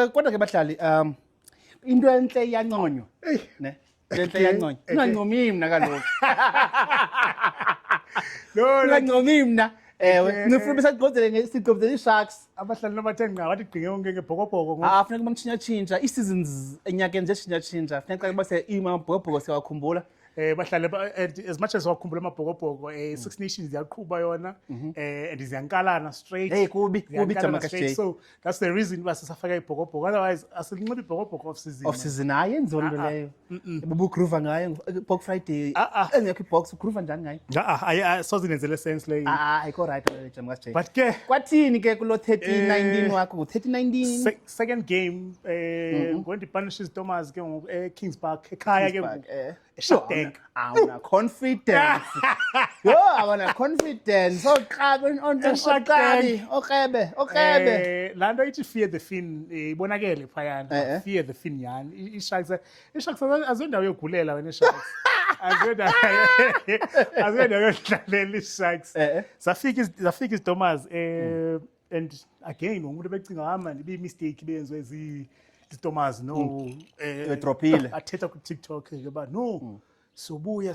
kodwa ke bahlali into enhle iyanconywa ne into iyanconywa ungancomi mina kaloku ungancomi mina ngifuna besaqodzele ngesigqobzela iSharks abahlali nabathe nqa wathi gqinge onke ngebhokobhoko funeka bamtshintsha i-seasons enyakeni zeshintsha funeka xa base imabhokobhoko siyawakhumbula bahlale as much as wakhumbula amabhokobhoko Six Nations ziyaqhuba yona and ziyankalana straight kubi Jamaica State. So that's the reason uba sisafaka ibhokobhoko, otherwise asilinxibi ibhokobhoko off season hayi yenziwa into leyo bubugroova ngayo Box Friday engekho ibox ugroova njani ngayo soze nenzele sense leyo ayikho right Jamaica State. But ke kwathini ke kulo 30-19 wakho 30-19 second game when the punishes Thomas ke ngoku Kings Park ekhaya ke ngoku Shark awuna confidence awuna confidence okrebe la nto ithi fear the fin ibonakele phayana fear the fin yani iSharks azondawo yogulela wena iSharks azondawo yodlalela iSharks zafika iZomas and again umuntu becinga hama ibe mistake benziwe iZomas no edropile athetha ku TikTok ke ba no siyabuya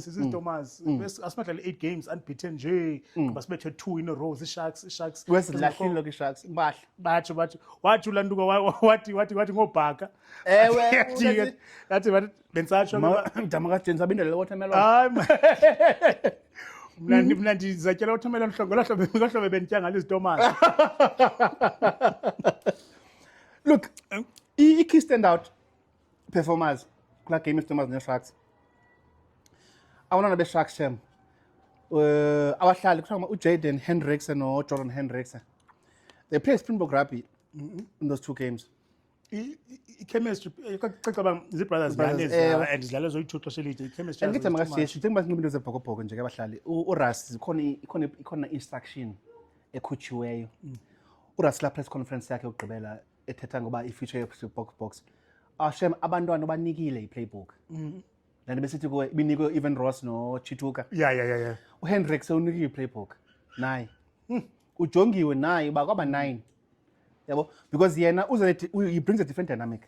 siziZomas asimadlala 8 games unbeaten nje basibethe 2 in a row iSharks wesilahlilo ke iSharks impahla bathi wathi ulanduka wathi ngobhaka yathi bensatsho Jamaica State abindele watermelon hayi mina ndizatyela watermelon ngolahlobo bentya ngalo iZomas. Look, key standout performers kula game iZomas neSharks. Awona beSharks team. Abahlali kuthiwa uJaden Hendricks noJordan Hendricks. They play Springbok rugby in those 2 games. I-chemistry icacaba zii-brothers and zidlala zoyi-2 xesha elide i-chemistry and ngithi makasiyeshi njengoba sinqoba into zebhokobhoko nje ke abahlali uRuss ikhona instruction ekhutshiweyo uRuss la press conference yakhe yokugqibela ethetha ngoba i-future box shem abantwana banikile i-playbook lanto besithi kuwe ibinikwe Evan Ross noChituka yeah uHendricks unikile i-playbook naye ujongiwe naye uba kwaba 9 yabo because yena he brings a different dynamic.